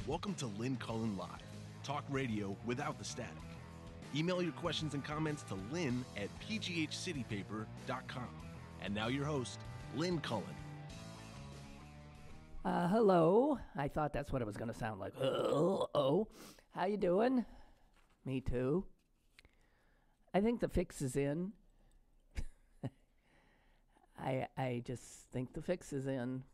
Welcome to Lynn Cullen Live, talk radio without the static. Email your questions and comments to lynn at pghcitypaper.com. And now your host, Lynn Cullen. Hello. I thought that's what it was going to sound like. Oh, how you doing? Me too. I think the fix is in. I just think the fix is in.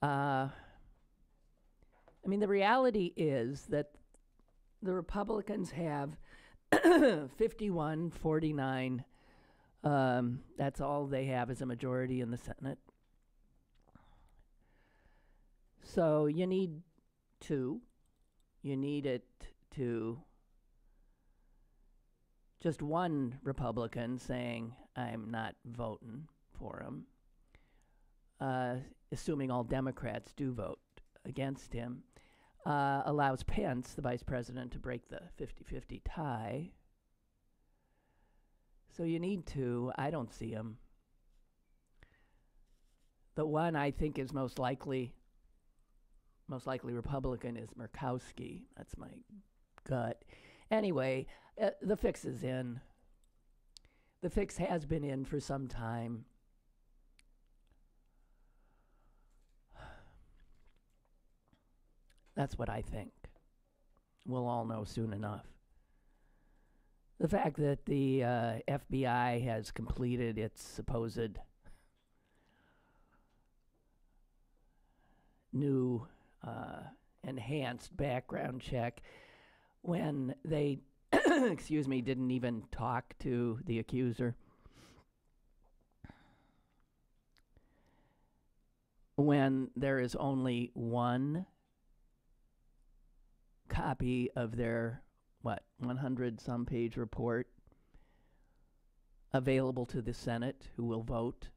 I mean, the reality is that the Republicans have 51-49. That's all they have as a majority in the Senate. So you need two. You need it to just one Republican saying, I'm not voting for him, assuming all Democrats do vote against him, allows Pence, the vice president, to break the 50-50 tie. So you need two. I don't see him. The one I think is most likely Republican is Murkowski. That's my gut. Anyway, the fix is in. The fix has been in for some time. That's what I think. We'll all know soon enough. The fact that the FBI has completed its supposed new enhanced background check when they, didn't even talk to the accuser. When there is only one copy of their 100-some page report available to the Senate, who will vote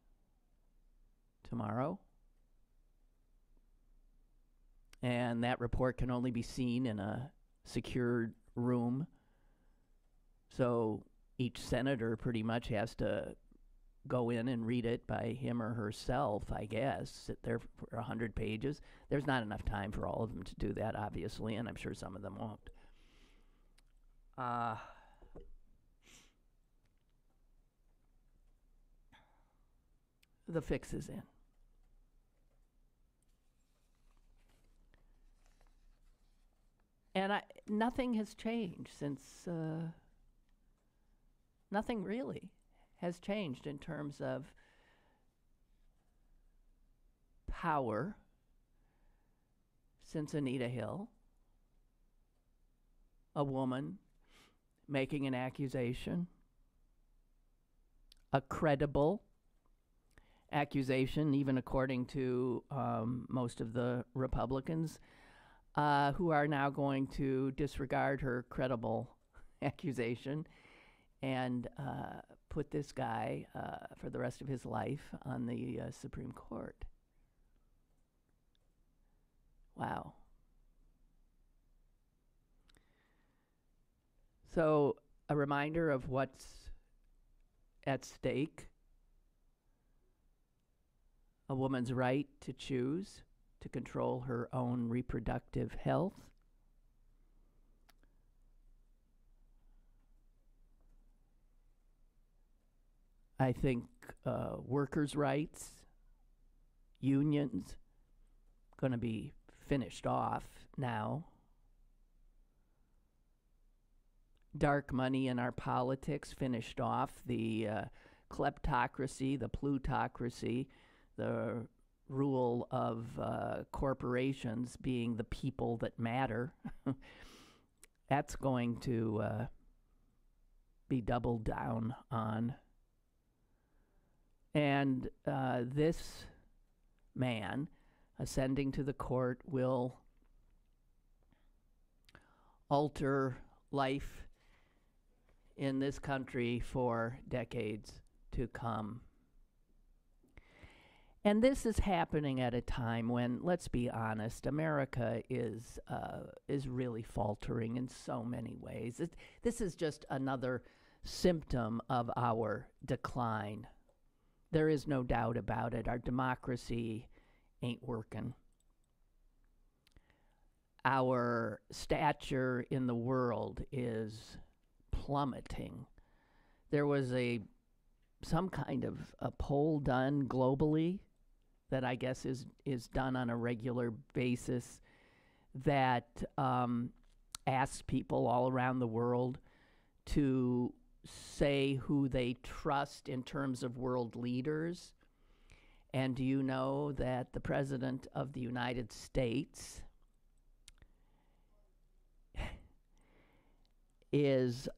tomorrow. And that report can only be seen in a secured room. So each senator pretty much has to go in and read it by him or herself, I guess, sit there for 100 pages. There's not enough time for all of them to do that, obviously, and I'm sure some of them won't. The fix is in. And nothing has changed since, nothing really has changed in terms of power since Anita Hill, a woman making an accusation, a credible accusation, even according to most of the Republicans, who are now going to disregard her credible accusation and put this guy for the rest of his life on the Supreme Court. Wow. So a reminder of what's at stake: a woman's right to choose, to control her own reproductive health. I think workers' rights, unions, going to be finished off now. Dark money in our politics finished off. The kleptocracy, the plutocracy, the rule of corporations being the people that matter. That's going to be doubled down on. And this man ascending to the court will alter life in this country for decades to come. And this is happening at a time when, let's be honest, America is really faltering in so many ways. This is just another symptom of our decline. There is no doubt about it. Our democracy ain't working. Our stature in the world is plummeting. There was some kind of a poll done globally that I guess is done on a regular basis that asks people all around the world to say who they trust in terms of world leaders. And do you know that the President of the United States is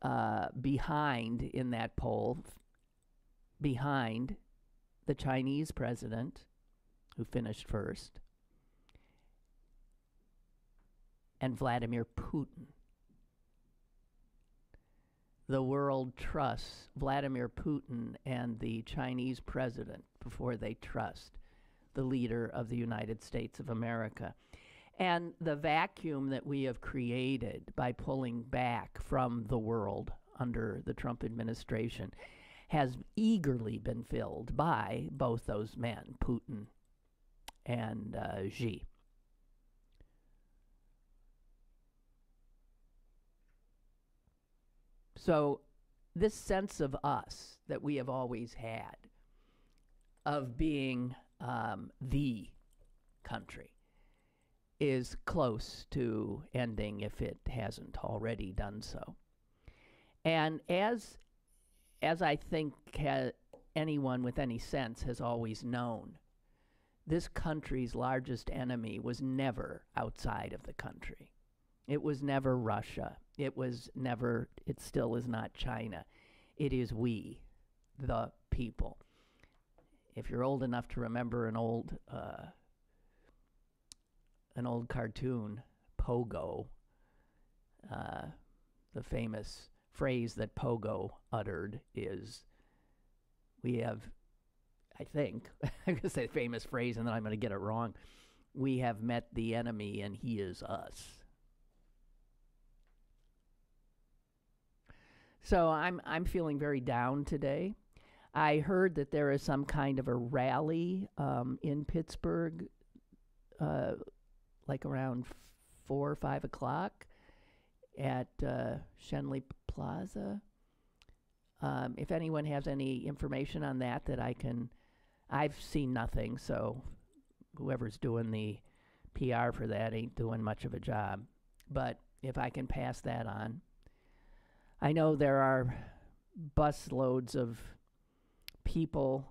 behind in that poll, behind the Chinese president, who finished first, and Vladimir Putin. The world trusts Vladimir Putin and the Chinese president before they trust the leader of the United States of America. And the vacuum that we have created by pulling back from the world under the Trump administration has eagerly been filled by both those men, Putin and Xi. So this sense of us that we have always had, of being the country, is close to ending if it hasn't already done so. And as I think anyone with any sense has always known, this country's largest enemy was never outside of the country. It was never Russia. It still is not China. It is we, the people. If you're old enough to remember an old cartoon, Pogo, the famous phrase that Pogo uttered is, we have, I think, I'm going to say famous phrase and then I'm going to get it wrong, we have met the enemy and he is us. So I'm feeling very down today. I heard that there is some kind of a rally in Pittsburgh, like around 4 or 5 o'clock at Schenley Plaza. If anyone has any information on that I've seen nothing, so whoever's doing the PR for that ain't doing much of a job. But if I can pass that on. I know there are busloads of people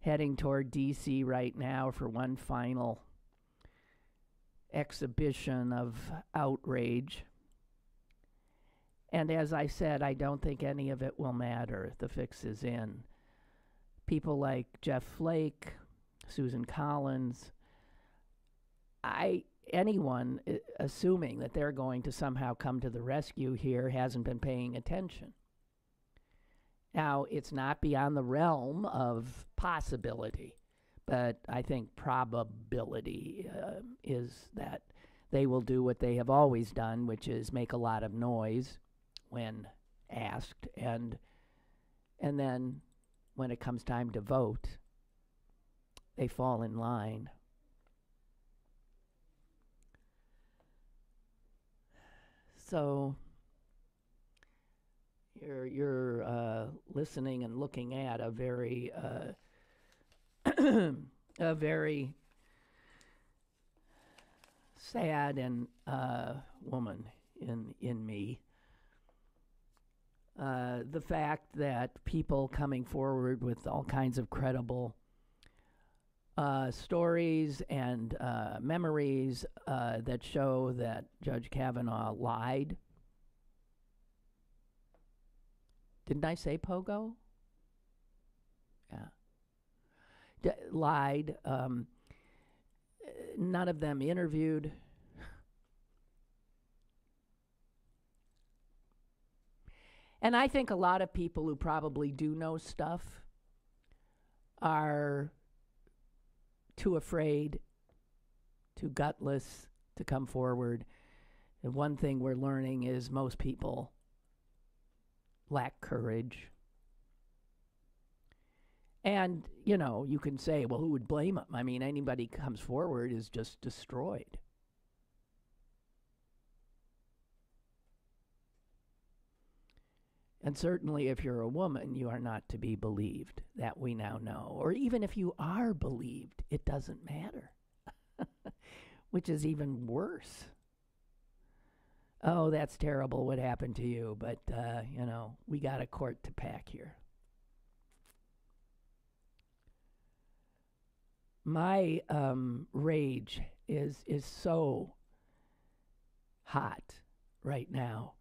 heading toward D.C. right now for one final exhibition of outrage. And as I said, I don't think any of it will matter. The fix is in. People like Jeff Flake, Susan Collins, anyone assuming that they're going to somehow come to the rescue here hasn't been paying attention. Now, it's not beyond the realm of possibility, but I think probability is that they will do what they have always done, which is make a lot of noise when asked, and then when it comes time to vote, they fall in line. So you're listening and looking at a very a very sad and woman in me. The fact that people coming forward with all kinds of credible stories and memories that show that Judge Kavanaugh lied. Didn't I say Pogo? Yeah. Lied. None of them interviewed. And I think a lot of people who probably do know stuff are too afraid, too gutless to come forward. And one thing we're learning is most people lack courage. And, you can say, well, who would blame him? I mean, anybody comes forward is just destroyed. And certainly if you're a woman, you are not to be believed. That we now know. Or even if you are believed, it doesn't matter. Which is even worse. Oh, that's terrible what happened to you, but, we got a court to pack here. My rage is so hot right now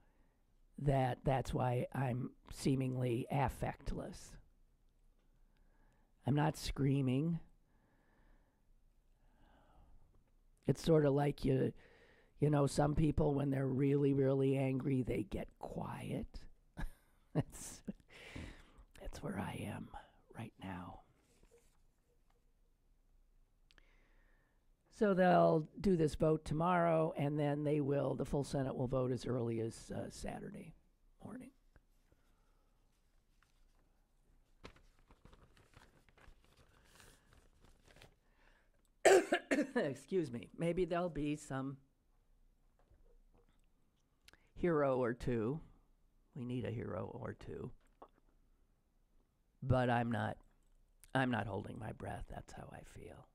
that's why I'm seemingly affectless. I'm not screaming. It's sort of like some people, when they're really, really angry, they get quiet. That's where I am right now. So they'll do this vote tomorrow, and then the full Senate will vote as early as Saturday morning. Excuse me. Maybe there'll be some hero or two. We need a hero or two. But I'm not holding my breath. That's how I feel.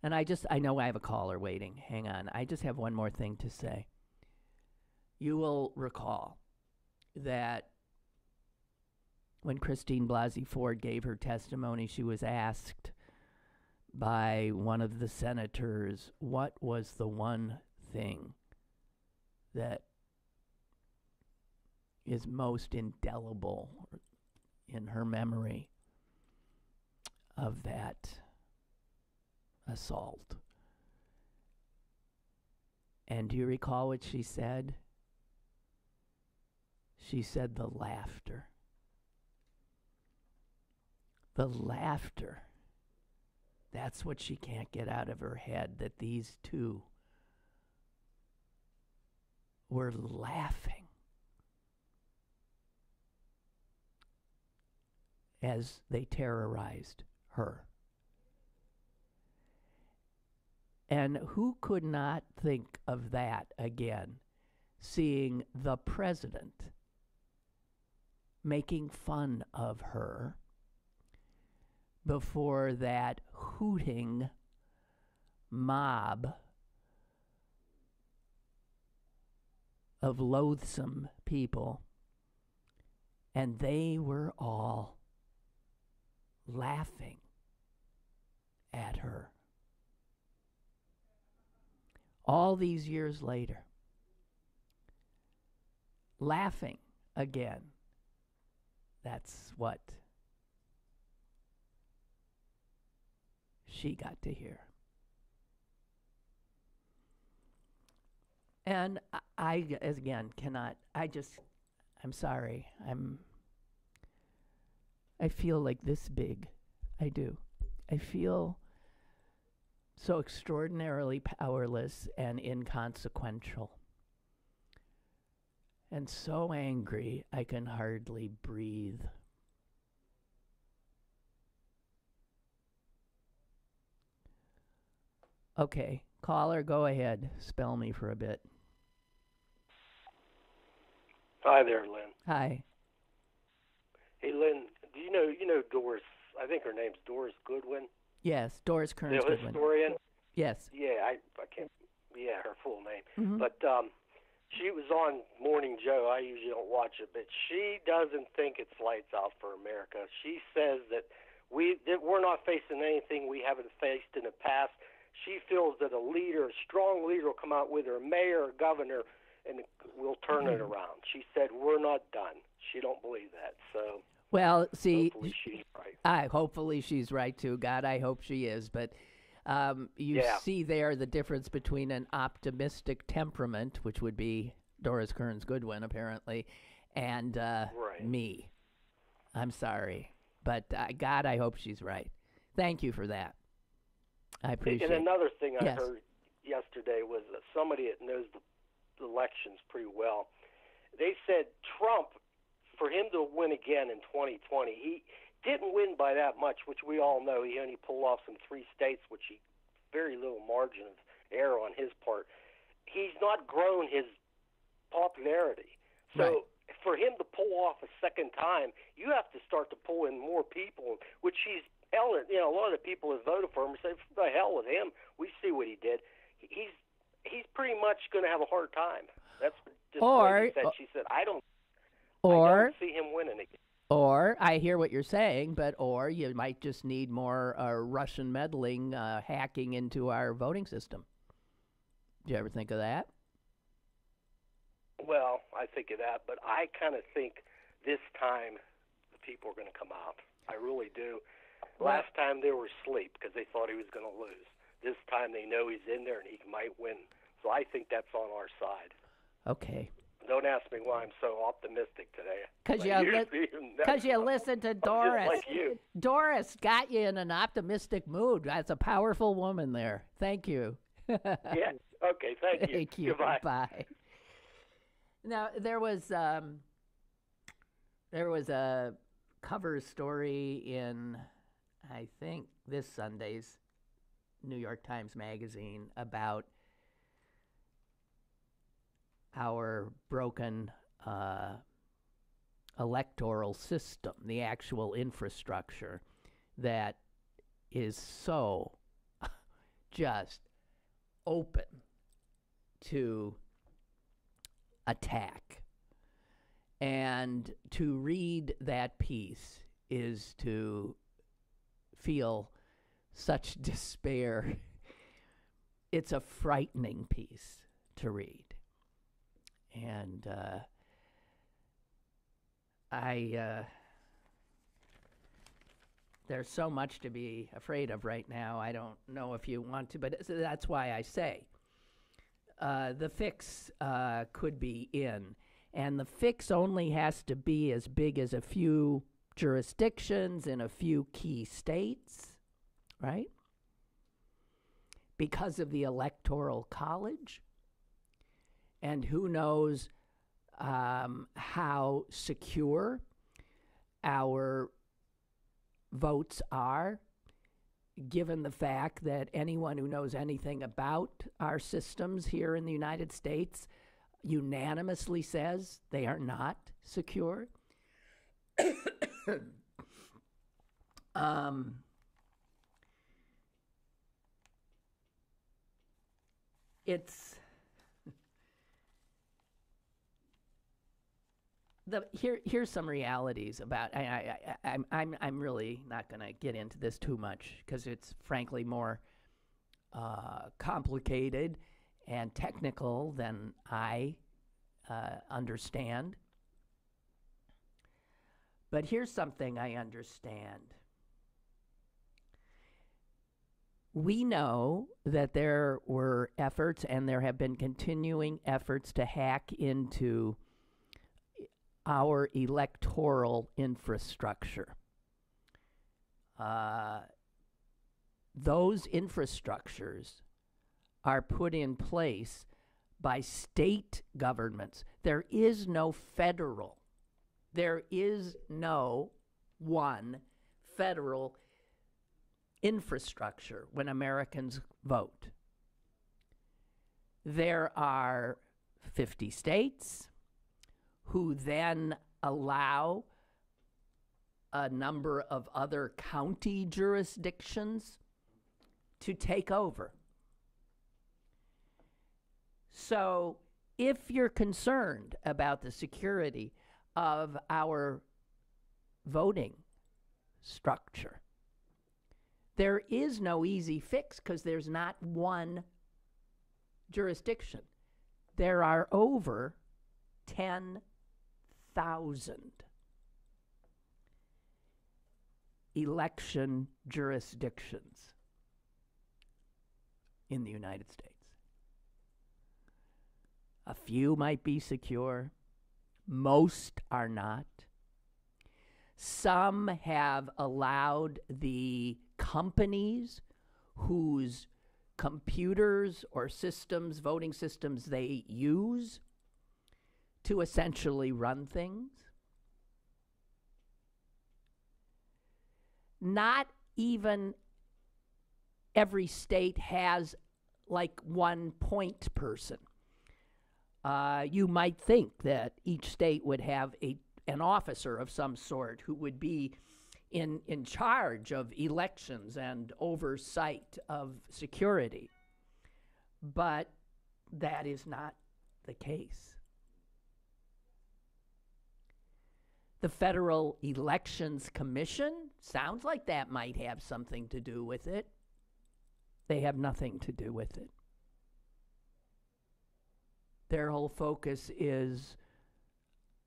And I know I have a caller waiting. Hang on. I just have one more thing to say. You will recall that when Christine Blasey Ford gave her testimony, she was asked by one of the senators, what was the one thing that is most indelible in her memory of that assault? And do you recall what she said? She said the laughter. The laughter. That's what she can't get out of her head, that these two were laughing as they terrorized her. And who could not think of that again, seeing the president making fun of her before that hooting mob of loathsome people, and they were all laughing at her. All these years later, laughing again. That's what she got to hear. And I'm sorry. I feel like this big. I do. I feel so extraordinarily powerless and inconsequential. And so angry, I can hardly breathe. Okay, caller, go ahead. Spell me for a bit. Hi there, Lynn. Hi. Hey, Lynn, do you know Doris? I think her name's Doris Goodwin. Yes, Doris Kearns the Goodwin. historian. Yes. Yeah, I can't. Yeah, her full name. Mm-hmm. But she was on Morning Joe. I usually don't watch it, but she doesn't think it's lights out for America. She says that we're not facing anything we haven't faced in the past. She feels that a strong leader will come out with her mayor or governor, and we'll turn it around. She said we're not done. She don't believe that. So well, see, hopefully she's right. Hopefully she's right too. God, I hope she is. But you see there the difference between an optimistic temperament, which would be Doris Kearns Goodwin apparently, and me. I'm sorry, but God, I hope she's right. Thank you for that. I appreciate it. And another thing I heard yesterday was that somebody that knows the elections pretty well, they said Trump, for him to win again in 2020, didn't win by that much, which we all know. He only pulled off some 3 states, which he very little margin of error on his part. He's not grown his popularity. So Right. for him to pull off a second time, you have to start to pull in more people, which he's held. You know, a lot of the people that voted for him say, "The hell with him. We see what he did." He's pretty much going to have a hard time. That's just what she said. She said, I don't see him winning again. Or, I hear what you're saying, or you might just need more Russian meddling, hacking into our voting system. Do you ever think of that? Well, I think of that, but I kind of think this time the people are going to come out. I really do. Last time they were asleep because they thought he was going to lose. This time they know he's in there and he might win. So I think that's on our side. Okay. Don't ask me why I'm so optimistic today. Because you listened to Doris. Like you. Doris got you in an optimistic mood. That's a powerful woman there. Thank you. Yeah. Okay. Thank you. Thank you. Goodbye. Bye. Now there was a cover story in, I think, this Sunday's New York Times Magazine about our broken electoral system, the actual infrastructure that is so just open to attack. And to read that piece is to feel such despair. It's a frightening piece to read. And there's so much to be afraid of right now. I don't know if you want to, but that's why I say the fix could be in. And the fix only has to be as big as a few jurisdictions in a few key states, right? Because of the Electoral College. And who knows how secure our votes are, given the fact that anyone who knows anything about our systems here in the United States unanimously says they are not secure. Here's some realities about. I'm really not going to get into this too much because it's frankly more complicated and technical than I understand. But here's something I understand. We know that there were efforts, and there have been continuing efforts to hack into our electoral infrastructure. Those infrastructures are put in place by state governments. There is no federal. There is no one federal infrastructure when Americans vote. There are 50 states who then allow a number of other county jurisdictions to take over. So if you're concerned about the security of our voting structure, there is no easy fix because there's not one jurisdiction. There are over 10,000 election jurisdictions in the United States. A few might be secure. Most are not. Some have allowed the companies whose computers or systems, voting systems they use, to essentially run things. not even every state has like one point person. You might think that each state would have an officer of some sort who would be in charge of elections and oversight of security. But that is not the case. The Federal Elections Commission sounds like that might have something to do with it. They have nothing to do with it. Their whole focus is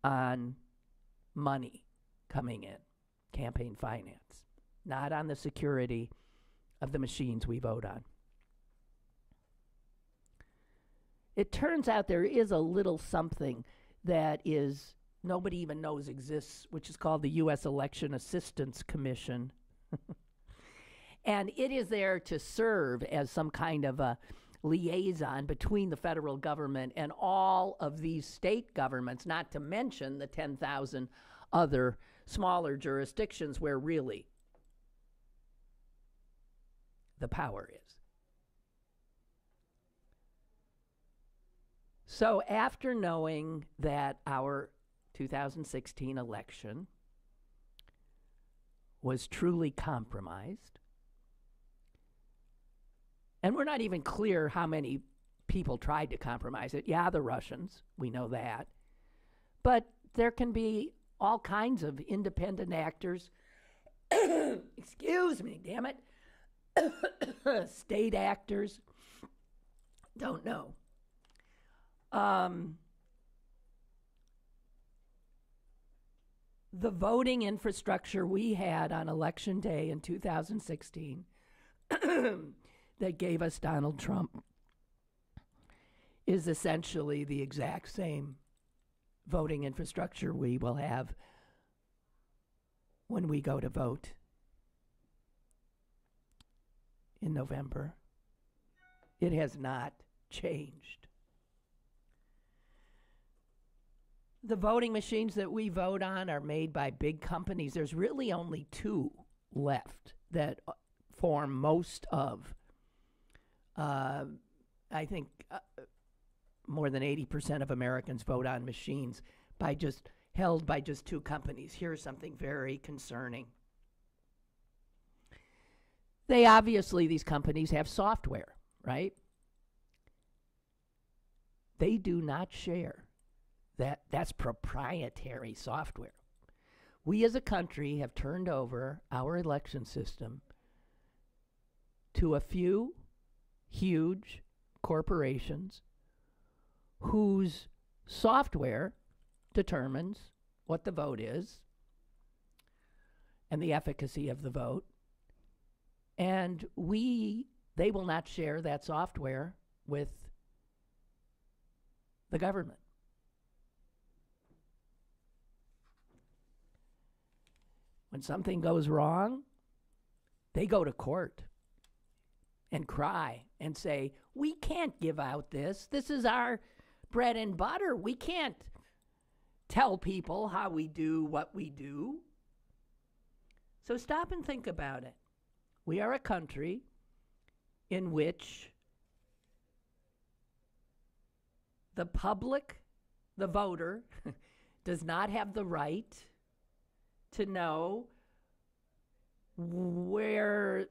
on money coming in, campaign finance, not on the security of the machines we vote on. It turns out there is a little something that is nobody even knows exists, which is called the U.S. Election Assistance Commission. And it is there to serve as some kind of a liaison between the federal government and all of these state governments, not to mention the 10,000 other smaller jurisdictions where really the power is. So after knowing that our 2016 election was truly compromised, and we're not even clear how many people tried to compromise it. Yeah, the Russians, we know that. But there can be all kinds of independent actors, excuse me, damn it, state actors, don't know. The voting infrastructure we had on Election Day in 2016 that gave us Donald Trump is essentially the exact same voting infrastructure we will have when we go to vote in November. It has not changed. The voting machines that we vote on are made by big companies. There's really only two left that form most of, I think, more than 80% of Americans vote on machines held by just two companies. Here's something very concerning. These companies have software, right? They do not share. That's proprietary software. We as a country have turned over our election system to a few huge corporations whose software determines what the vote is and the efficacy of the vote. And they will not share that software with the government. When something goes wrong, they go to court and cry and say, we can't give out this. This is our bread and butter. We can't tell people how we do what we do. So stop and think about it. We are a country in which the public, the voter, does not have the right to know whether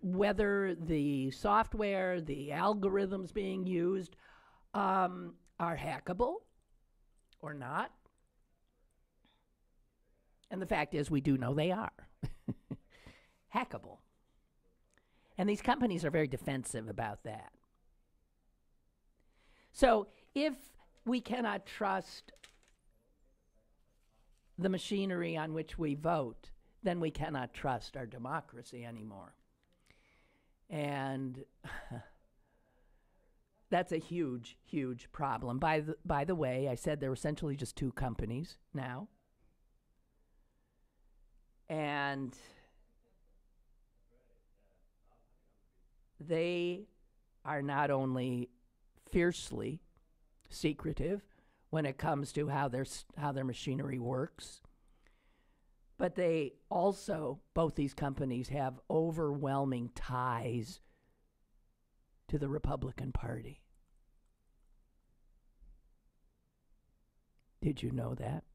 the software, the algorithms being used are hackable or not. And the fact is, we do know they are hackable. And these companies are very defensive about that. So if we cannot trust the machinery on which we vote, then we cannot trust our democracy anymore. And that's a huge, huge problem. By the way, I said there were essentially just two companies now. And they are not only fiercely secretive when it comes to how their machinery works, But they also, both these companies, have overwhelming ties to the Republican Party. Did you know that?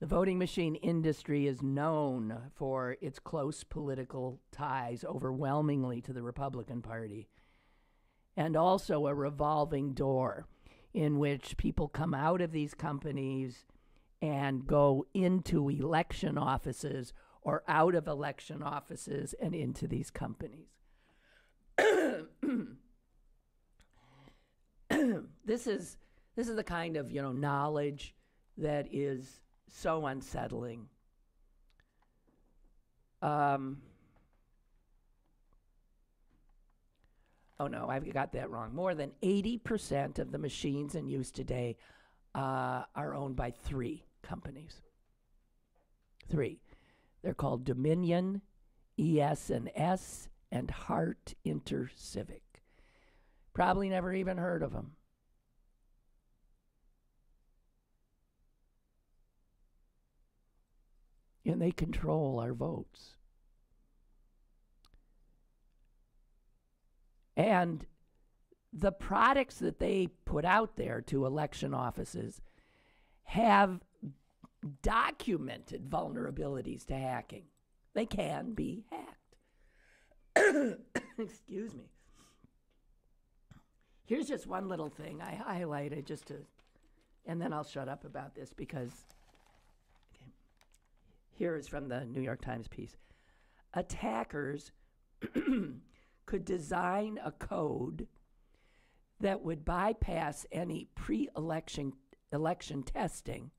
The voting machine industry is known for its close political ties overwhelmingly to the Republican Party, and also a revolving door in which people come out of these companies and go into election offices or out of election offices and into these companies. This is the kind of, knowledge that is so unsettling. Oh no, I've got that wrong. More than 80% of the machines in use today are owned by 3 companies. 3. They're called Dominion, ES&S, and Hart Intercivic. Probably never even heard of them. And they control our votes. And the products that they put out there to election offices have documented vulnerabilities to hacking. They can be hacked. Excuse me. Here's just one little thing I highlighted and then I'll shut up about this because here is from the New York Times piece. Attackers could design a code that would bypass any pre-election testing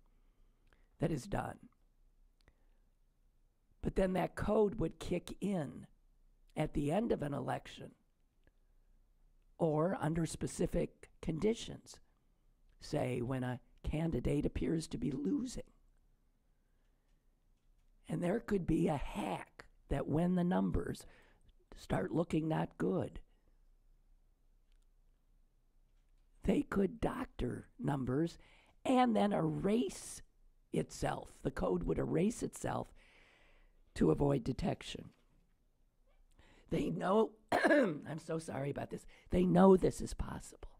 that is done. But then that code would kick in at the end of an election or under specific conditions, say when a candidate appears to be losing. And there could be a hack that when the numbers start looking not good, they could doctor numbers and then erase itself. The code would erase itself to avoid detection. They know, I'm so sorry about this, they know this is possible.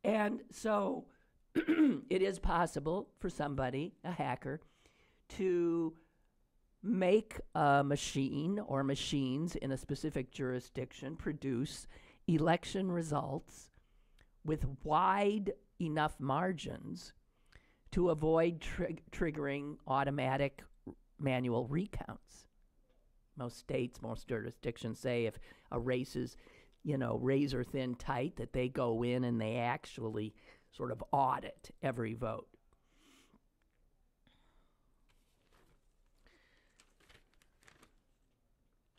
And so it is possible for somebody, a hacker, to make a machine or machines in a specific jurisdiction produce election results with wide enough margins to avoid triggering automatic manual recounts. Most states, most jurisdictions say if a race is, razor thin tight, that they go in and they actually sort of audit every vote.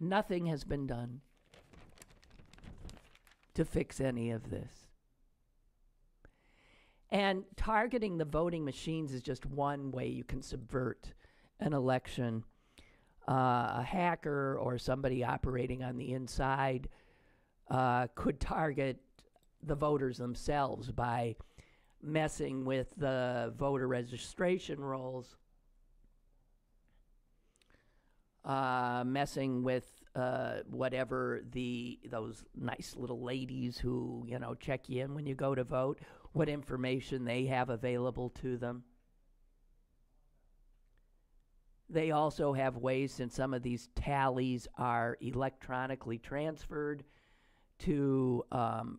Nothing has been done to fix any of this. And targeting the voting machines is just one way you can subvert an election. A hacker or somebody operating on the inside could target the voters themselves by messing with the voter registration rolls, messing with whatever those nice little ladies who, check you in when you go to vote, what information they have available to them. They also have ways, since some of these tallies are electronically transferred to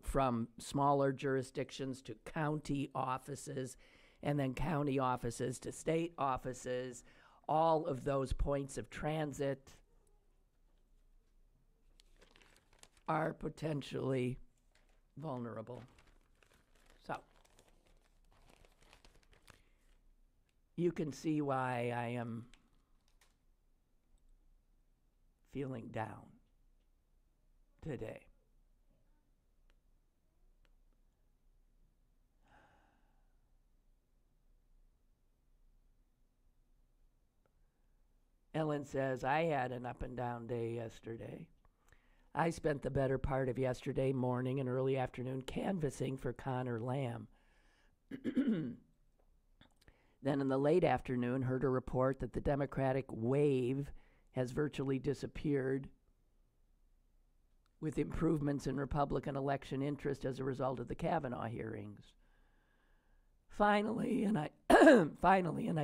from smaller jurisdictions to county offices, and then county offices to state offices, all of those points of transit are potentially vulnerable. So you can see why I am feeling down today. Ellen says, I had an up and down day yesterday. I spent the better part of yesterday morning and early afternoon canvassing for Connor Lamb. Then in the late afternoon, heard a report that the Democratic wave has virtually disappeared, with improvements in Republican election interest as a result of the Kavanaugh hearings. Finally, and I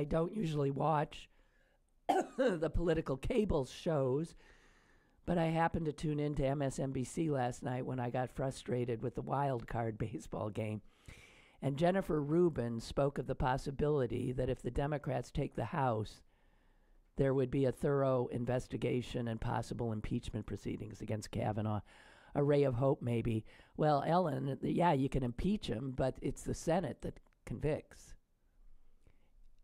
don't usually watch the political cable shows, but I happened to tune into MSNBC last night when I got frustrated with the wild card baseball game. And Jennifer Rubin spoke of the possibility that if the Democrats take the House, there would be a thorough investigation and possible impeachment proceedings against Kavanaugh. A ray of hope, maybe. Well, Ellen, yeah, you can impeach him, but it's the Senate that convicts.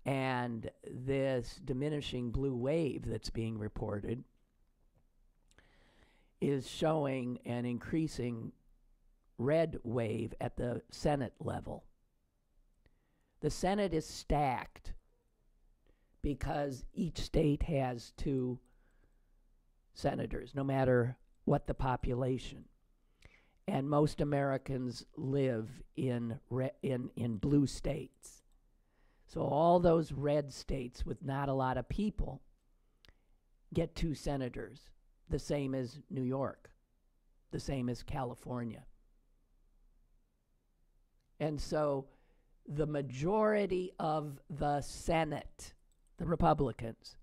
And this diminishing blue wave that's being reported is showing an increasing red wave at the Senate level. The Senate is stacked because each state has 2 senators, no matter what the population. And most Americans live in blue states. So all those red states with not a lot of people get 2 senators, the same as New York, the same as California. And so the majority of the Senate, the Republicans,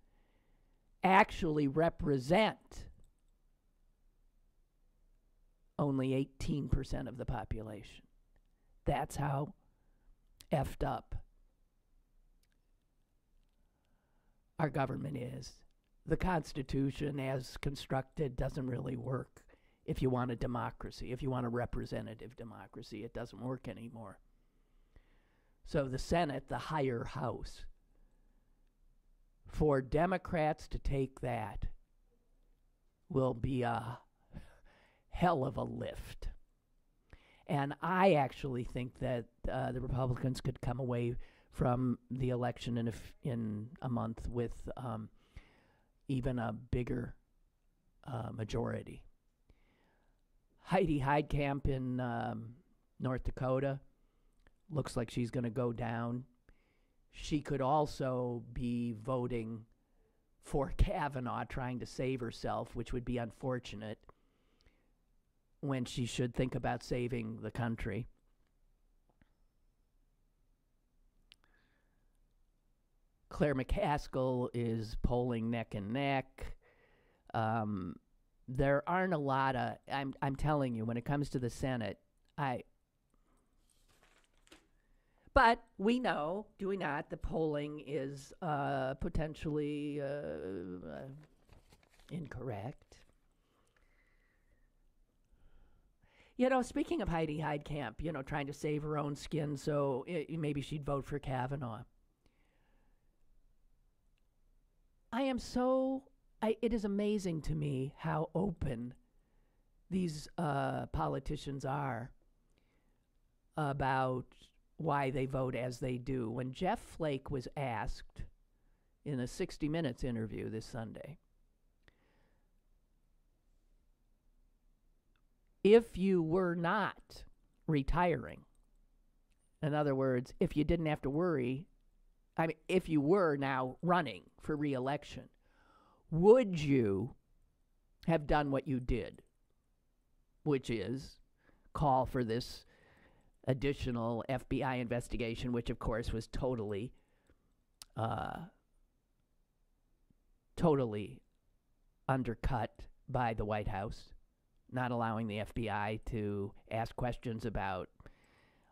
actually represent only 18% of the population. That's how effed up our government is. The Constitution, as constructed, doesn't really work. If you want a democracy, if you want a representative democracy, it doesn't work anymore. So the Senate, the higher house, for Democrats to take that will be a hell of a lift. And I actually think that the Republicans could come away from the election in a month with even a bigger majority. Heidi Heitkamp in North Dakota looks like she's going to go down. She could also be voting for Kavanaugh, trying to save herself, which would be unfortunate when she should think about saving the country. Claire McCaskill is polling neck and neck. There aren't a lot of, I'm telling you, when it comes to the Senate, but we know, do we not, the polling is potentially incorrect. You know, speaking of Heidi Heitkamp, you know, trying to save her own skin, so maybe she'd vote for Kavanaugh. It is amazing to me how open these politicians are about why they vote as they do. When Jeff Flake was asked in a 60 Minutes interview this Sunday, if you were not retiring, in other words, if you didn't have to worry, if you were now running for re-election, would you have done what you did, which is call for this additional FBI investigation, which of course was totally undercut by the White House, not allowing the FBI to ask questions about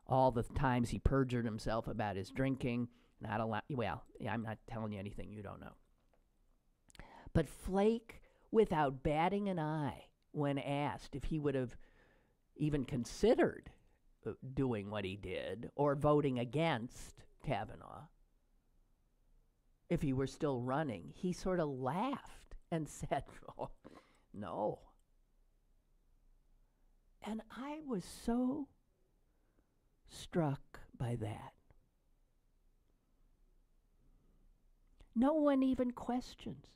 all the times he perjured himself about his drinking, I'm not telling you anything you don't know. But Flake, without batting an eye, when asked if he would have even considered doing what he did or voting against Kavanaugh if he were still running, he sort of laughed and said, "Oh, no." And I was so struck by that. No one even questions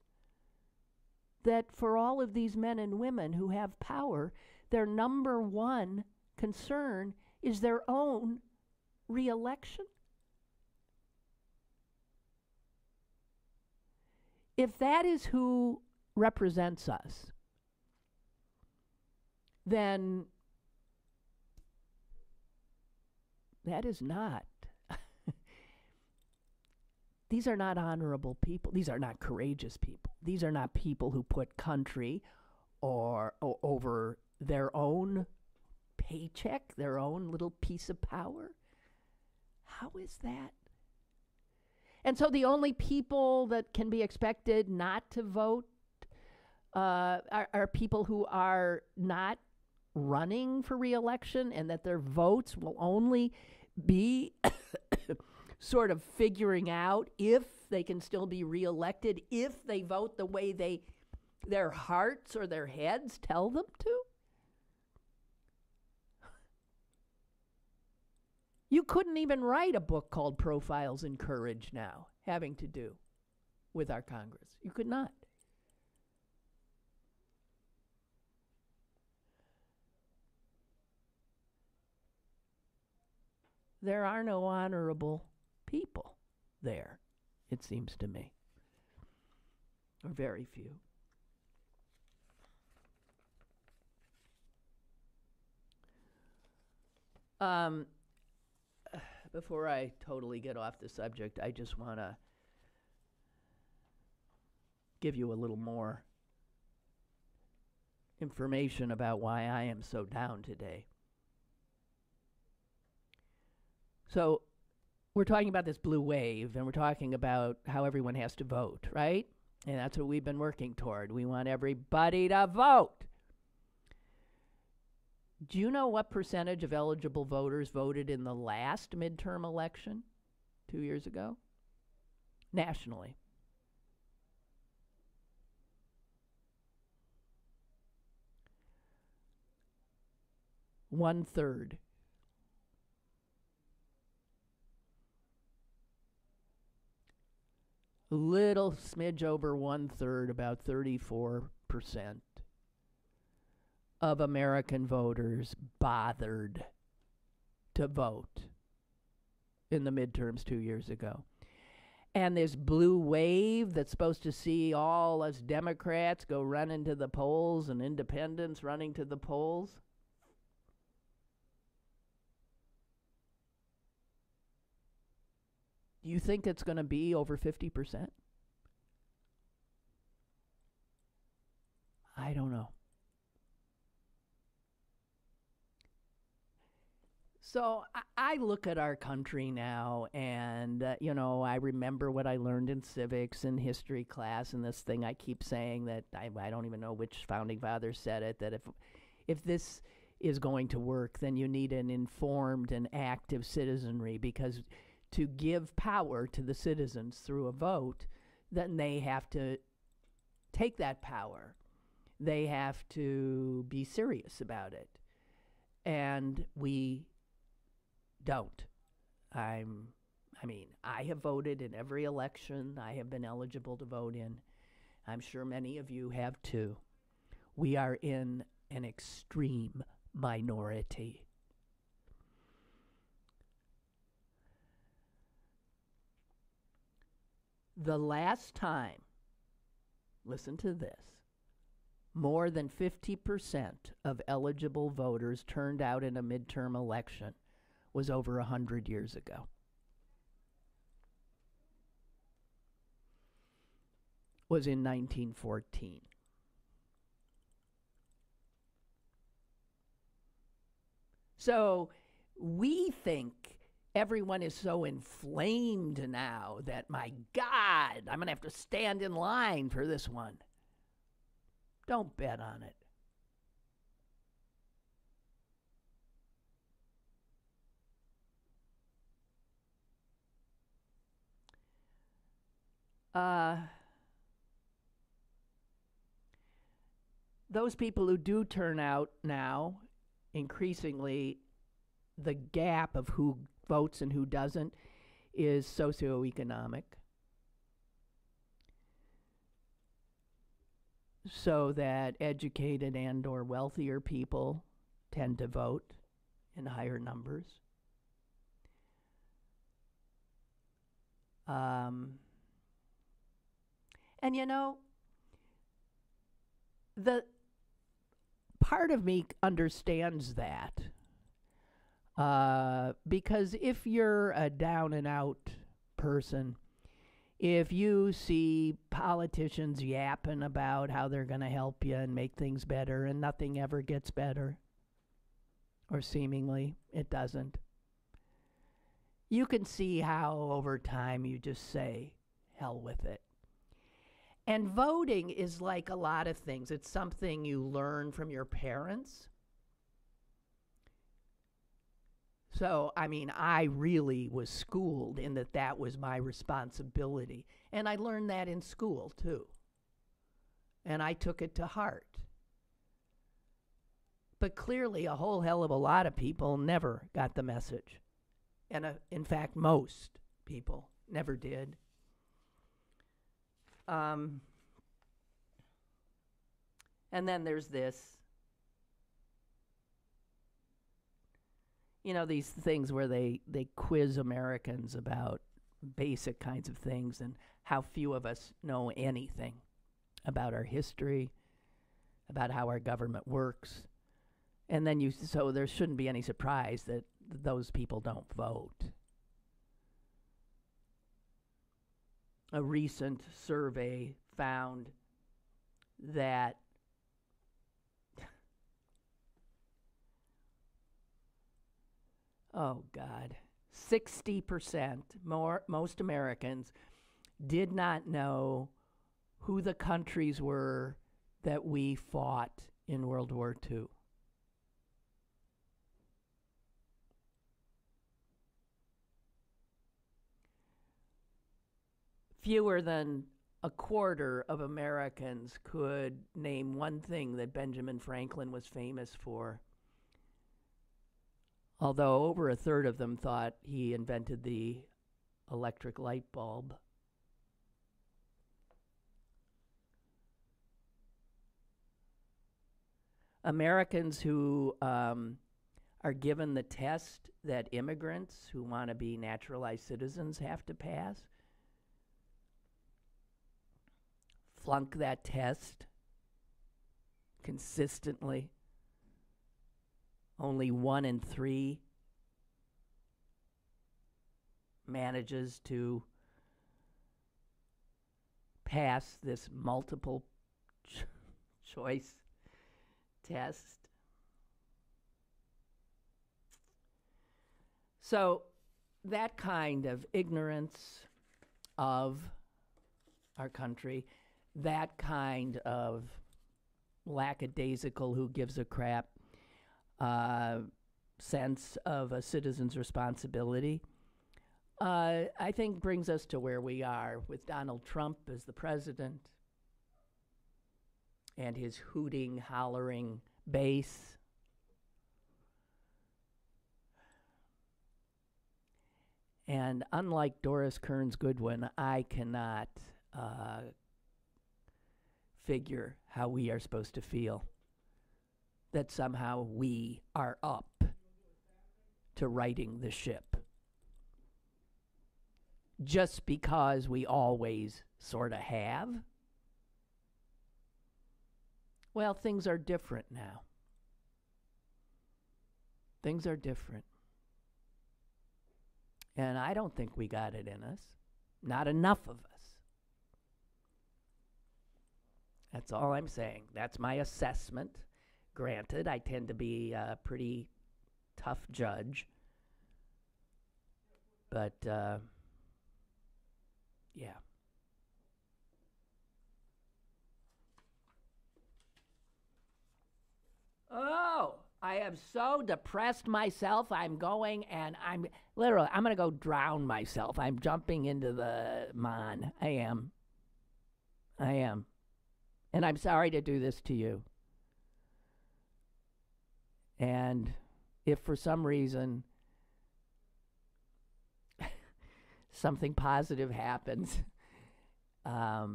that for all of these men and women who have power, their number one concern is their own re-election? If that is who represents us, then that is not. These are not honorable people. These are not courageous people. These are not people who put country or over their own paycheck, their own little piece of power. How is that? And so the only people that can be expected not to vote are people who are not running for re-election, and that their votes will only be sort of figuring out if they can still be re-elected if they vote the way their hearts or their heads tell them to. You couldn't even write a book called Profiles in Courage now, having to do with our Congress. You could not. There are no honorable people there, it seems to me. Or very few. Before I totally get off the subject, I just want to give you a little more information about why I am so down today. So, we're talking about this blue wave, and we're talking about how everyone has to vote, right? And that's what we've been working toward. We want everybody to vote. Do you know what percentage of eligible voters voted in the last midterm election 2 years ago? Nationally. One-third. A little smidge over one-third, about 34% of American voters bothered to vote in the midterms 2 years ago. And this blue wave that's supposed to see all us Democrats go running to the polls and independents running to the polls. Do you think it's going to be over 50%? I don't know. So I look at our country now, and, I remember what I learned in civics and history class, and this thing I keep saying that I don't even know which founding father said it, that if this is going to work, then you need an informed and active citizenry, because to give power to the citizens through a vote, then they have to take that power. They have to be serious about it. And we don't. I have voted in every election I have been eligible to vote in. I'm sure many of you have too. We are in an extreme minority. The last time, listen to this, more than 50% of eligible voters turned out in a midterm election was over 100 years ago. Was in 1914. So we think everyone is so inflamed now that, my God, I'm going to have to stand in line for this one. Don't bet on it. Those people who do turn out now, increasingly, the gap of who votes and who doesn't is socioeconomic. So that educated and or wealthier people tend to vote in higher numbers. And you know, the part of me understands that. Because if you're a down and out person, if you see politicians yapping about how they're going to help you and make things better and nothing ever gets better, or seemingly it doesn't, you can see how over time you just say, hell with it. And voting is like a lot of things. It's something you learn from your parents. So, I mean, I really was schooled in that was my responsibility. And I learned that in school, too. And I took it to heart. But clearly, a whole hell of a lot of people never got the message. And in fact, most people never did. And then there's this. You know, these things where they quiz Americans about basic kinds of things and how few of us know anything about our history, about how our government works. And then so there shouldn't be any surprise that those people don't vote. A recent survey found that oh, God. 60% most Americans did not know who the countries were that we fought in World War II. Fewer than a quarter of Americans could name one thing that Benjamin Franklin was famous for. Although over a third of them thought he invented the electric light bulb. Americans who are given the test that immigrants who want to be naturalized citizens have to pass, flunk that test consistently. Only 1 in 3 manages to pass this multiple choice test. So that kind of ignorance of our country, that kind of lackadaisical who gives a crap sense of a citizen's responsibility, I think brings us to where we are with Donald Trump as the president and his hooting, hollering base. And unlike Doris Kearns Goodwin, I cannot figure how we are supposed to feel that somehow we are up to righting the ship. Just because we always sort of have. Well, things are different now. Things are different. And I don't think we got it in us. Not enough of us. That's all I'm saying. That's my assessment. Granted, I tend to be a pretty tough judge. But, yeah. Oh, I am so depressed myself. I'm going and I'm going to go drown myself. I'm jumping into the Mon. I am. And I'm sorry to do this to you. And if for some reason something positive happens, I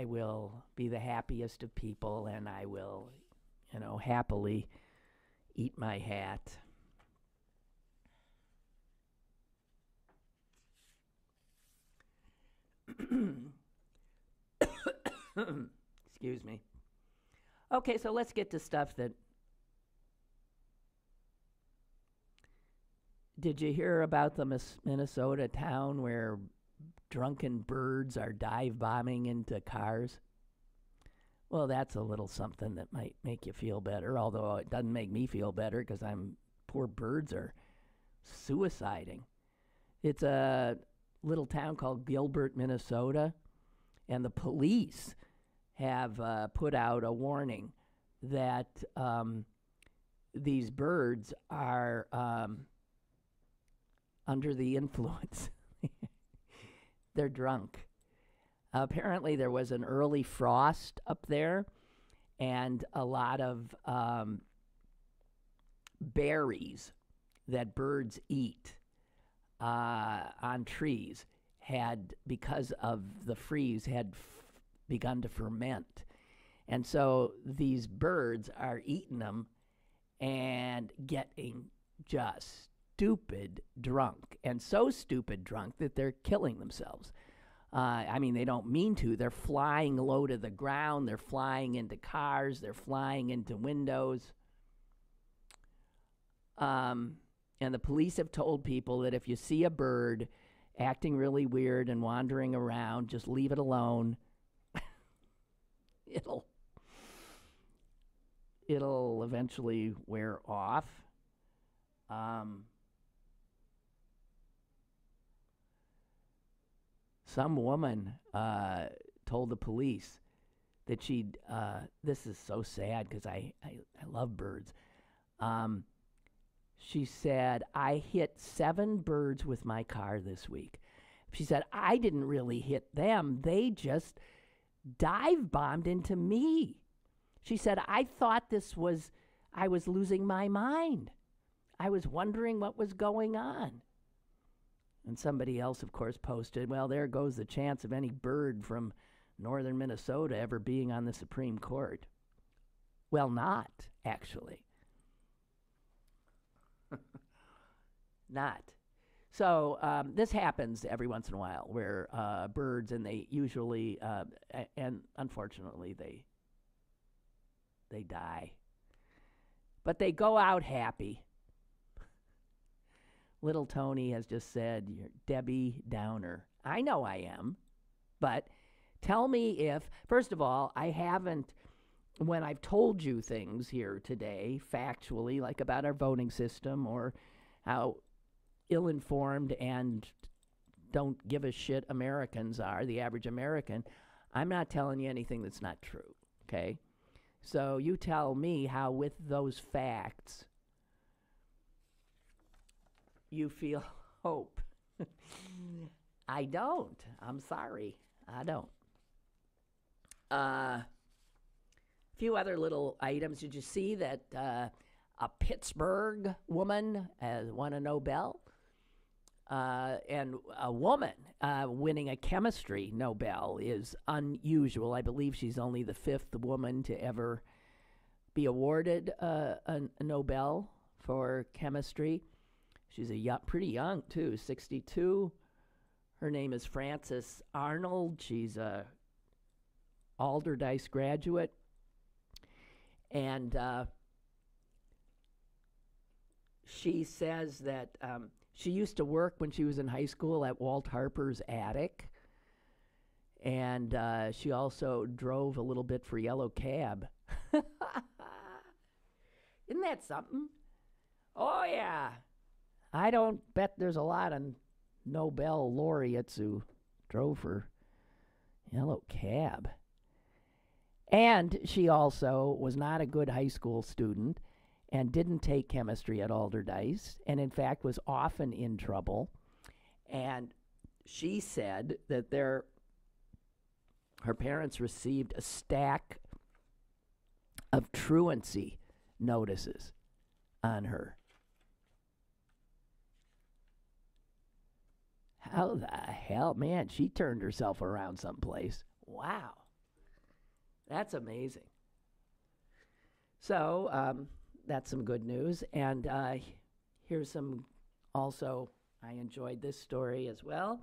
will be the happiest of people, and I will, happily eat my hat. Excuse me. Okay, so let's get to stuff that... Did you hear about the Minnesota town where drunken birds are dive bombing into cars? Well, that's a little something that might make you feel better, although it doesn't make me feel better because poor birds are suiciding. It's a little town called Gilbert, Minnesota, and the police have put out a warning that these birds are under the influence. They're drunk. Apparently there was an early frost up there and a lot of berries that birds eat on trees had, because of the freeze, had begun to ferment. And so these birds are eating them and getting just stupid drunk, and so stupid drunk that they're killing themselves. I mean, they don't mean to. They're flying low to the ground. They're flying into cars. They're flying into windows. And the police have told people that if you see a bird acting really weird and wandering around, just leave it alone. It'll eventually wear off. Some woman told the police that she'd, this is so sad because I love birds. She said, I hit 7 birds with my car this week. She said, I didn't really hit them. They just dive bombed into me. She said, I thought I was losing my mind. I was wondering what was going on. And somebody else, of course, posted, well, there goes the chance of any bird from northern Minnesota ever being on the Supreme Court. Well, not, actually. Not. So this happens every once in a while where birds, and they usually, and unfortunately, they die. But they go out happy. Little Tony has just said, you're Debbie Downer. I know I am. But tell me if, first of all, I haven't, when I've told you things here today, factually, like about our voting system or how ill-informed and don't give a shit Americans are, the average American, I'm not telling you anything that's not true, okay? So you tell me how with those facts you feel hope. I don't. I'm sorry. I don't. A few other little items. Did you see that a Pittsburgh woman won a Nobel? And a woman winning a chemistry Nobel is unusual. I believe she's only the 5th woman to ever be awarded a Nobel for chemistry. She's pretty young, too, 62. Her name is Frances Arnold. She's a Alderdice graduate. And she says that she used to work when she was in high school at Walt Harper's attic. And she also drove a little bit for Yellow Cab. Isn't that something? Oh, yeah. I don't bet there's a lot of Nobel laureates who drove for Yellow Cab. And she also was not a good high school student and didn't take chemistry at Alderdice, and in fact was often in trouble. And she said that her parents received a stack of truancy notices on her. How the hell, man, she turned herself around someplace. Wow. That's amazing. So, that's some good news. And here's some, also, I enjoyed this story as well.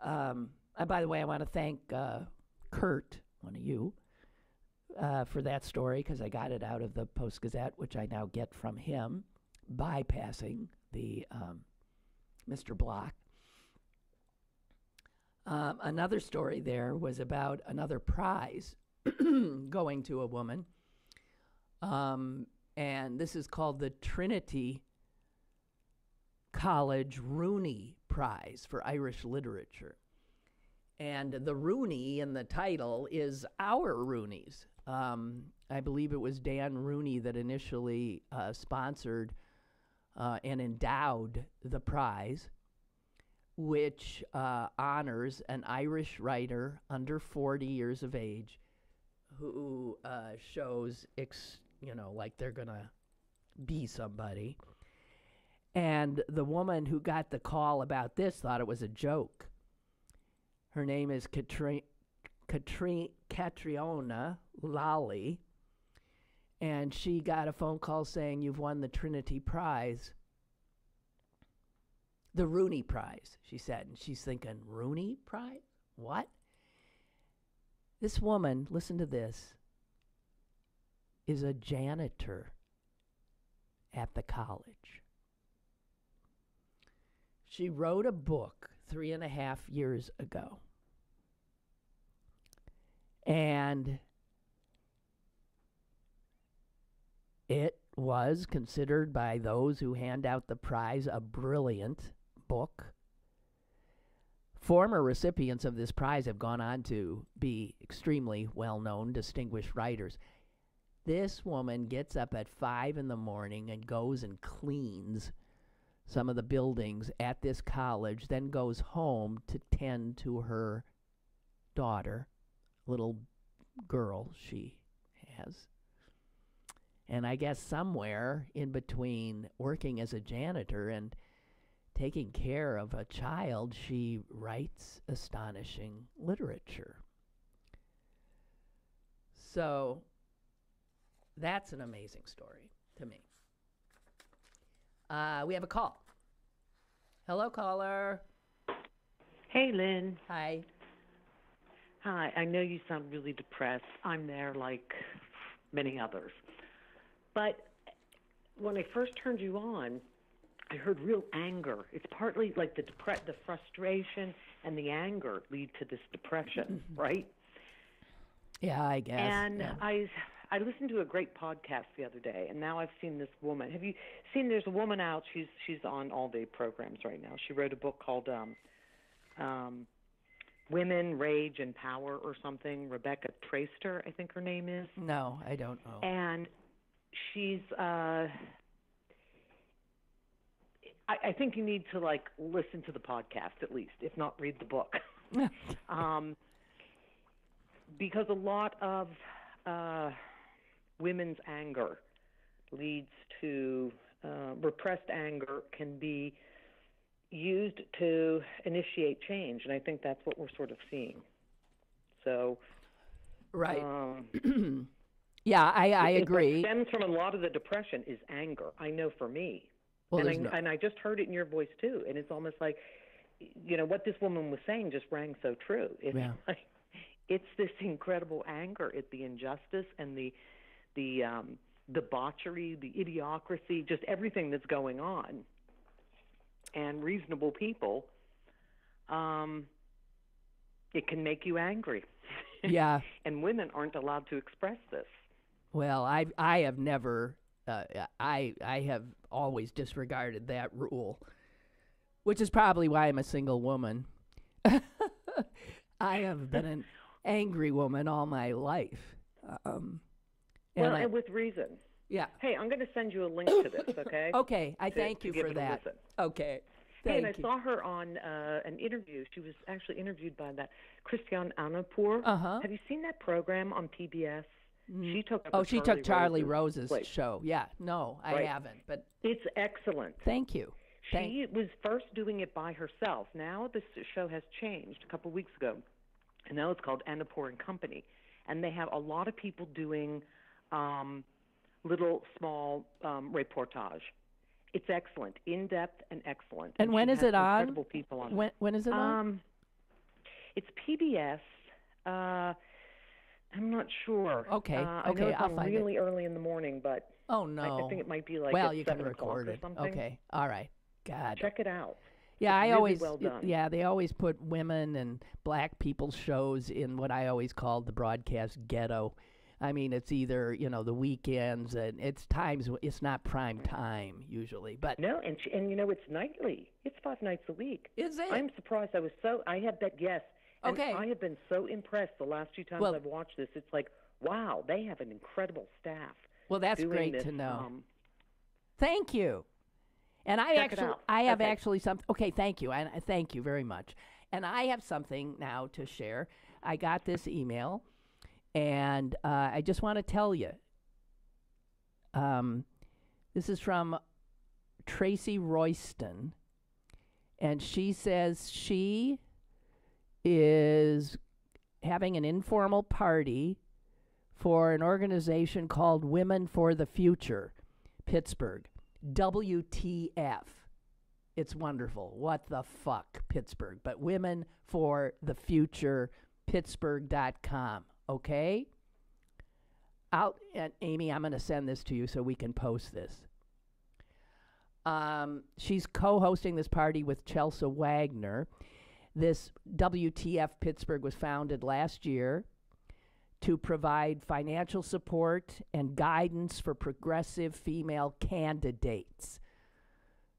And by the way, I want to thank Kurt, one of you, for that story, because I got it out of the Post-Gazette, which I now get from him, bypassing the Mr. Block. Another story there was about another prize going to a woman. And this is called the Trinity College Rooney Prize for Irish Literature. And the Rooney in the title is our Roonies. I believe it was Dan Rooney that initially sponsored and endowed the prize, which honors an Irish writer under 40 years of age who shows, like they're going to be somebody. And the woman who got the call about this thought it was a joke. Her name is Catriona Lally, and she got a phone call saying, "You've won the Trinity Prize." The Rooney Prize, she said. And she's thinking, Rooney Prize? What? This woman, listen to this, is a janitor at the college. She wrote a book 3.5 years ago. And it was considered by those who hand out the prize a brilliant book. Former recipients of this prize have gone on to be extremely well-known, distinguished writers. This woman gets up at 5 in the morning and goes and cleans some of the buildings at this college, then goes home to tend to her daughter, little girl she has. And I guess somewhere in between working as a janitor and taking care of a child, she writes astonishing literature. So that's an amazing story to me. We have a call. Hello, caller. Hey, Lynn. Hi. Hi. I know you sound really depressed. I'm there like many others. But when I first turned you on, I heard real anger. It's partly like the frustration and the anger lead to this depression, right? Yeah, I guess. And yeah. I listened to a great podcast the other day, and now I've seen this woman. Have you seen? There's a woman out. She's on all day programs right now. She wrote a book called Women, Rage, and Power or something. Rebecca Traister, I think her name is. No, I don't know. And she's I think you need to listen to the podcast at least, if not read the book. Because a lot of women's anger leads to repressed anger can be used to initiate change, and I think that's what we're sort of seeing. So, right. Yeah, I agree. What stems from a lot of the depression is anger. I know for me. Well, and I just heard it in your voice too, and it's almost like, what this woman was saying just rang so true. It's it's this incredible anger at the injustice and the debauchery, the idiocracy, just everything that's going on. And reasonable people, it can make you angry. Yeah. And women aren't allowed to express this. Well, I have never. I have always disregarded that rule, which is probably why I'm a single woman. I have been an angry woman all my life. And with reason. Yeah. Hey, I'm going to send you a link to this, okay? Okay, I thank you for that. Okay. Hey, and I saw her on an interview. She was actually interviewed by that Christiane Amanpour. Uh-huh. Have you seen that program on PBS? She took Charlie Rose's show. Yeah, no, I haven't, but it's excellent. Thank you. She was first doing it by herself. Now this show has changed a couple of weeks ago, and now it's called Amanpour and Company, and they have a lot of people doing little small reportage. It's excellent, in depth and excellent. And when is it on? Incredible people on. When is it on? It's PBS. I'm not sure. Okay, I okay, know it's I'll on find really early in the morning, but Oh, no. I think it might be like well, at you can 7 o'clock record or it. something. Okay, all right. God. Check it out. Yeah, It's I really always well done. yeah, they always put women and black people's shows in what I always called the broadcast ghetto. I mean, it's either, the weekends, and it's times it's not prime time usually. But No, and it's nightly. It's 5 nights a week. is it? I'm surprised. I had that, yes. And Okay. I have been so impressed the last 2 times Well- I've watched this. It's like, wow, they have an incredible staff. Well, that's doing great this, to know. Thank you. And Check it out. I have Okay. actually something. Okay, thank you. And thank you very much. And I have something now to share. I got this email, and I just want to tell you. This is from Tracy Royston, and she says she is having an informal party for an organization called Women for the Future, Pittsburgh. WTF. It's wonderful. What the fuck, Pittsburgh. But Women for the Future, Pittsburgh.com. Okay? And Amy, I'm going to send this to you so we can post this. She's co-hosting this party with Chelsea Wagner. This WTF Pittsburgh was founded last year to provide financial support and guidance for progressive female candidates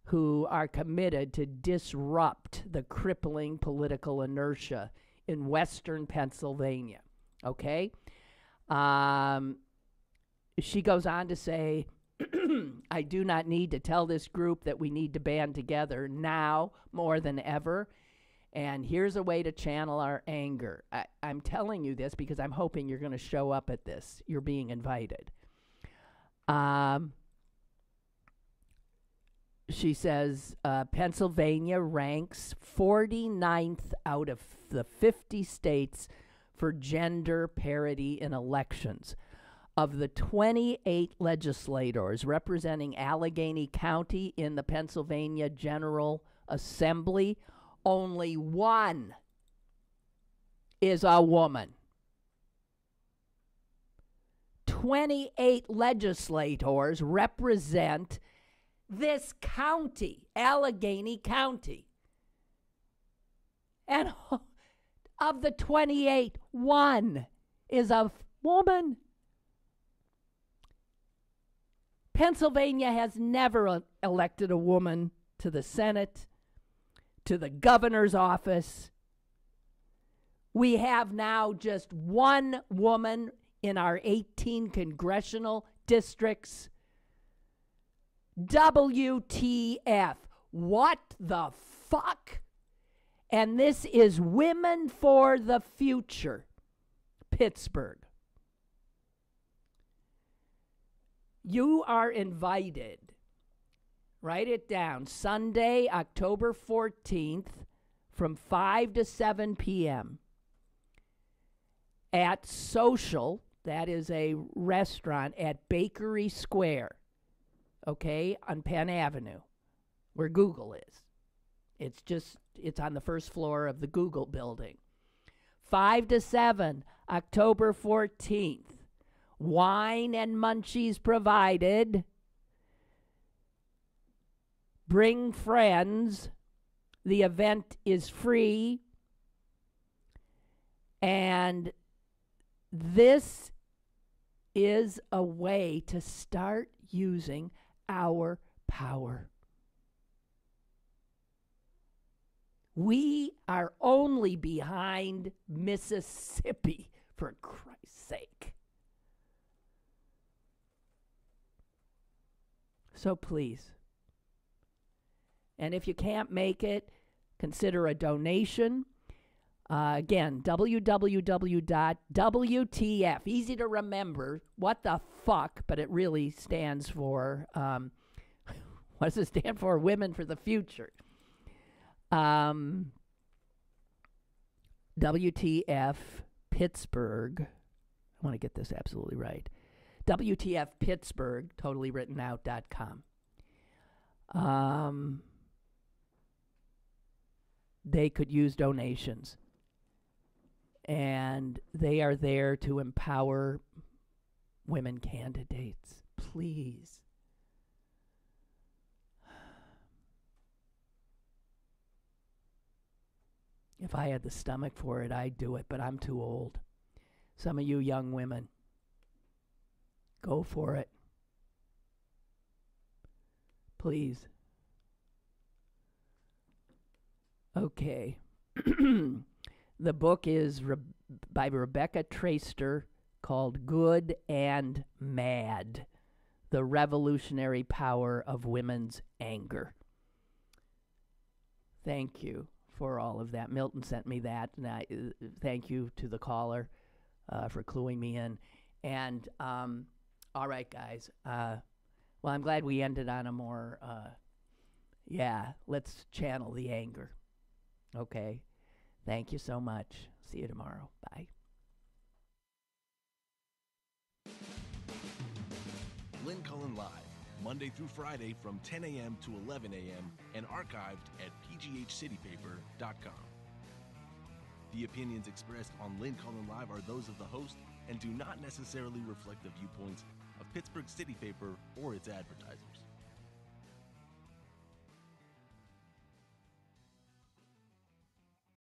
who are committed to disrupt the crippling political inertia in Western Pennsylvania. Okay? She goes on to say, I do not need to tell this group that we need to band together now more than ever. And here's a way to channel our anger. I'm telling you this because I'm hoping you're going to show up at this. You're being invited. She says Pennsylvania ranks 49th out of the 50 states for gender parity in elections. Of the 28 legislators representing Allegheny County in the Pennsylvania General Assembly, only one is a woman. 28 legislators represent this county, Allegheny County. And of the 28, one is a woman. Pennsylvania has never elected a woman to the Senate, to the governor's office. We have now just one woman in our 18 congressional districts. WTF. What the fuck? And this is Women for the Future, Pittsburgh. You are invited. Write it down. Sunday, October 14th, from 5 to 7 p.m. at Social, that is a restaurant at Bakery Square, okay, on Penn Avenue, where Google is. It's on the first floor of the Google building. 5 to 7, October 14th. Wine and munchies provided. Bring friends. The event is free. And this is a way to start using our power. We are only behind Mississippi, for Christ's sake. So please. And if you can't make it, consider a donation. Again, www.WTF. Easy to remember. What the fuck? But it really stands for, what does it stand for? Women for the Future. WTF Pittsburgh. I want to get this absolutely right. WTF Pittsburgh, totallywrittenout.com. They could use donations. And they are there to empower women candidates. Please. If I had the stomach for it, I'd do it, but I'm too old. Some of you young women, go for it. Please. Okay. The book is by Rebecca Traister, called Good and Mad: The Revolutionary Power of Women's Anger. Thank you for all of that. Milton sent me that, and I thank you to the caller for cluing me in. And all right, guys. Well, I'm glad we ended on a more, let's channel the anger. Okay. Thank you so much. See you tomorrow. Bye. Lynn Cullen Live, Monday through Friday from 10 a.m. to 11 a.m. and archived at pghcitypaper.com. The opinions expressed on Lynn Cullen Live are those of the host and do not necessarily reflect the viewpoints of Pittsburgh City Paper or its advertisers.